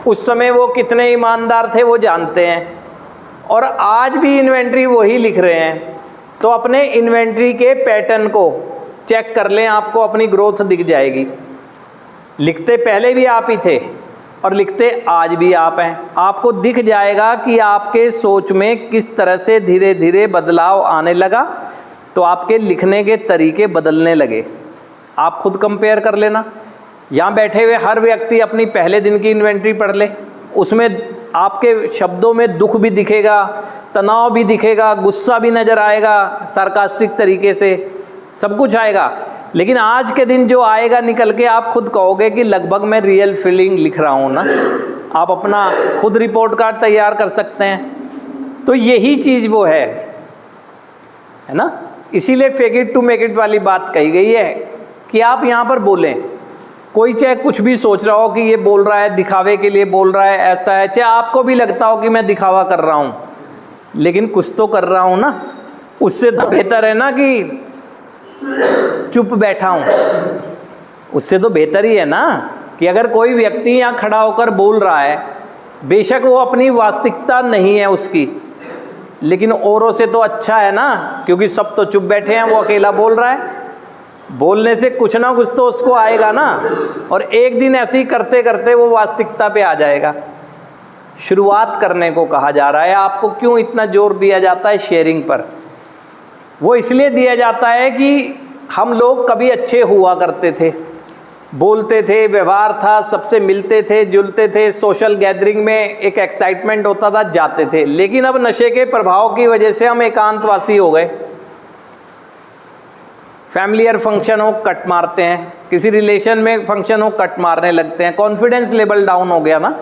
उस समय वो कितने ईमानदार थे वो जानते हैं, और आज भी इन्वेंट्री वही लिख रहे हैं। तो अपने इन्वेंट्री के पैटर्न को चेक कर लें, आपको अपनी ग्रोथ दिख जाएगी। लिखते पहले भी आप ही थे और लिखते आज भी आप हैं। आपको दिख जाएगा कि आपके सोच में किस तरह से धीरे धीरे बदलाव आने लगा, तो आपके लिखने के तरीके बदलने लगे। आप खुद कंपेयर कर लेना। यहाँ बैठे हुए हर व्यक्ति अपनी पहले दिन की इन्वेंट्री पढ़ ले, उसमें आपके शब्दों में दुख भी दिखेगा, तनाव भी दिखेगा, गुस्सा भी नज़र आएगा, सार्कास्टिक तरीके से सब कुछ आएगा। लेकिन आज के दिन जो आएगा निकल के, आप खुद कहोगे कि लगभग मैं रियल फीलिंग लिख रहा हूँ ना। आप अपना खुद रिपोर्ट कार्ड तैयार कर सकते हैं। तो यही चीज़ वो है ना। इसीलिए fake it to make it वाली बात कही गई है कि आप यहाँ पर बोलें। कोई चाहे कुछ भी सोच रहा हो कि ये बोल रहा है दिखावे के लिए बोल रहा है, ऐसा है, चाहे आपको भी लगता हो कि मैं दिखावा कर रहा हूँ, लेकिन कुछ तो कर रहा हूँ ना। उससे तो बेहतर है ना कि चुप बैठा हूँ। उससे तो बेहतर ही है ना कि अगर कोई व्यक्ति यहाँ खड़ा होकर बोल रहा है, बेशक वो अपनी वास्तविकता नहीं है उसकी, लेकिन औरों से तो अच्छा है ना, क्योंकि सब तो चुप बैठे हैं, वो अकेला बोल रहा है। बोलने से कुछ ना कुछ तो उसको आएगा ना, और एक दिन ऐसे ही करते करते वो वास्तविकता पे आ जाएगा। शुरुआत करने को कहा जा रहा है। आपको क्यों इतना जोर दिया जाता है शेयरिंग पर? वो इसलिए दिया जाता है कि हम लोग कभी अच्छे हुआ करते थे, बोलते थे, व्यवहार था, सबसे मिलते थे, जुलते थे, सोशल गैदरिंग में एक एक्साइटमेंट होता था, जाते थे। लेकिन अब नशे के प्रभाव की वजह से हम एकांतवासी हो गए। फैमिलियर फंक्शन हो कट मारते हैं, किसी रिलेशन में फंक्शन हो कट मारने लगते हैं। कॉन्फिडेंस लेवल डाउन हो गया ना।